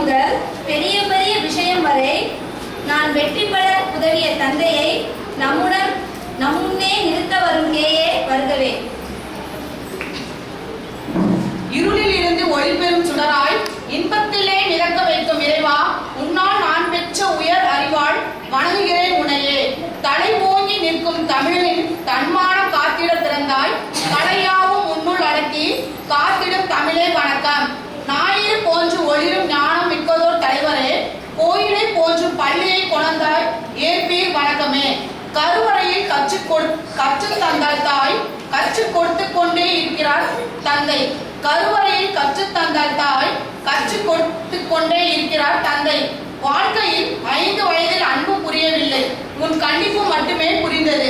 முதல் பெரிய பெரிய விஷயம் வரை நான் வெற்றி பெற உதவிய தந்தையை நம் முன்னே நிறுத்த வரும் கேயே வருகவே. இருளில் இருந்து ஒளி பெறும் சுடராய் இன்பத்திலே மிதக்க வைக்கும் இறைவா, உன்னால் நான் பெற்ற உயர் அறிவாள் வணங்குகிறேன் உன்னையே. தலை ஓங்கி நிற்கும் தமிழின் தன்மானம் காத்திட பிறந்தாய், கடையாவும் உன்னுள் அடக்கி காத்திடும் தமிழே வணக்கம். ஞாயிறு போன்று ஒளிரும் ஞானம் மிக்கதோர் தலைவரே, கோயிலை போன்று பள்ளியை கொணர்ந்தாய் ஏற்பீர் வணக்கமே. கருவறையில் கற்று தந்தாய் தாய், கற்றுக் கொடுத்து கொண்டே இருக்கிறார் தந்தை. கருவறையில் கற்று தந்தாய் தாய், கற்றுக் கொடுத்து கொண்டே இருக்கிறார் தந்தை. வாழ்க்கையில் 5 வயதில் அன்பு புரியவில்லை, உன் கண்டிப்பு மட்டுமே புரிந்தது.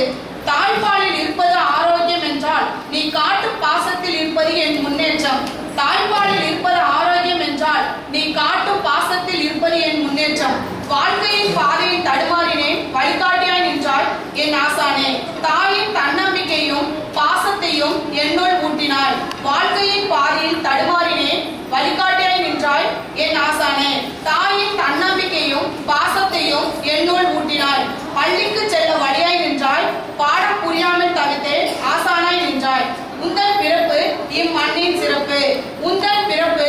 தாய்ப்பாலில் இருப்பது ஆரோக்கியம் என்றால் நீ காட்டும் பாசத்தில் இருப்பது என் முன்னேற்றம். தாய்ப்பாலில் இருப்பது ஆரோக்கியம் என்றால் நீ காட்டும் பாசத்தில் இருப்பது என் முன்னேற்றம். வாழ்க்கையின் பாதையில் தடுமாறினேன், வழிகாட்டியாய் நின்றாய் என் ஆசானே. தாயின் தன்னம்பிக்கையும் பாசத்தையும் என்னுள் ஊட்டினாய். வாழ்க்கையின் பாதையில் தடுமாறினேன், வழிகாட்டியாய் நின்றாய் என் ஆசானே. தாயின் தன்னம்பிக்கையும் பாசத்தையும் என்னுள் ஊட்டினாய். பள்ளிக்கு செல்ல வழியாய் நின்றாய், பாடம் புரியாமல் தவித்தே ஆசானாய் நின்றாய். உந்தன் பிறப்பு இம்மண்ணின் சிறப்பு, உந்தன் பிறப்பு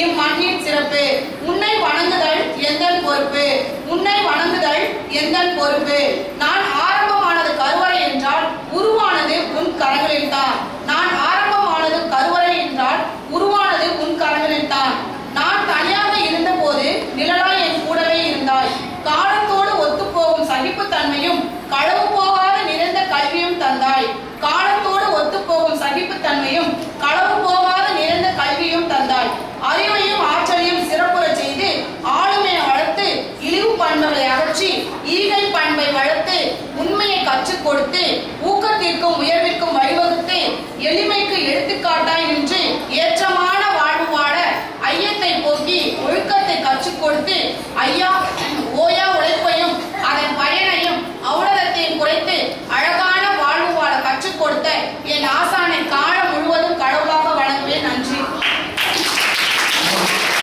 இம்மண்ணின் சிறப்பு. உன்னை வணங்குதல் எந்தன் பொறுப்பு, உன்னை வணங்குதல் எந்தன் பொறுப்பு. நான் ஆரம்பமானது கருவறை என்றால் உருவானது உன் கரங்களில் தான். நான் ஆரம்பமானது கருவறை என்றால் உருவானது உன் கரங்களில் தான். நான் தனியாக இருந்த போது நிழலாய் என் கூடவே இருந்தாய். காலத்தோடு ஒத்துப்போகும் சகிப்புத்தன்மையும் களவு போகாத நிறைந்த கல்வியும் தந்தாய். காலத்தோடு ஒத்துப்போகும் சகிப்புத்தன்மையும் களவு போகாத நிறைந்த கல்வியும் தந்தாய். அறிவையும் ஆற்றலையும் சிறப்புற செய்து ஆளுமையை வளர்த்து இழிவு பண்புகளை அகற்றி ஈகை பண்பை வளர்த்து உண்மையை கற்றுக் கொடுத்து ஊக்கத்திற்கும் உயர்வு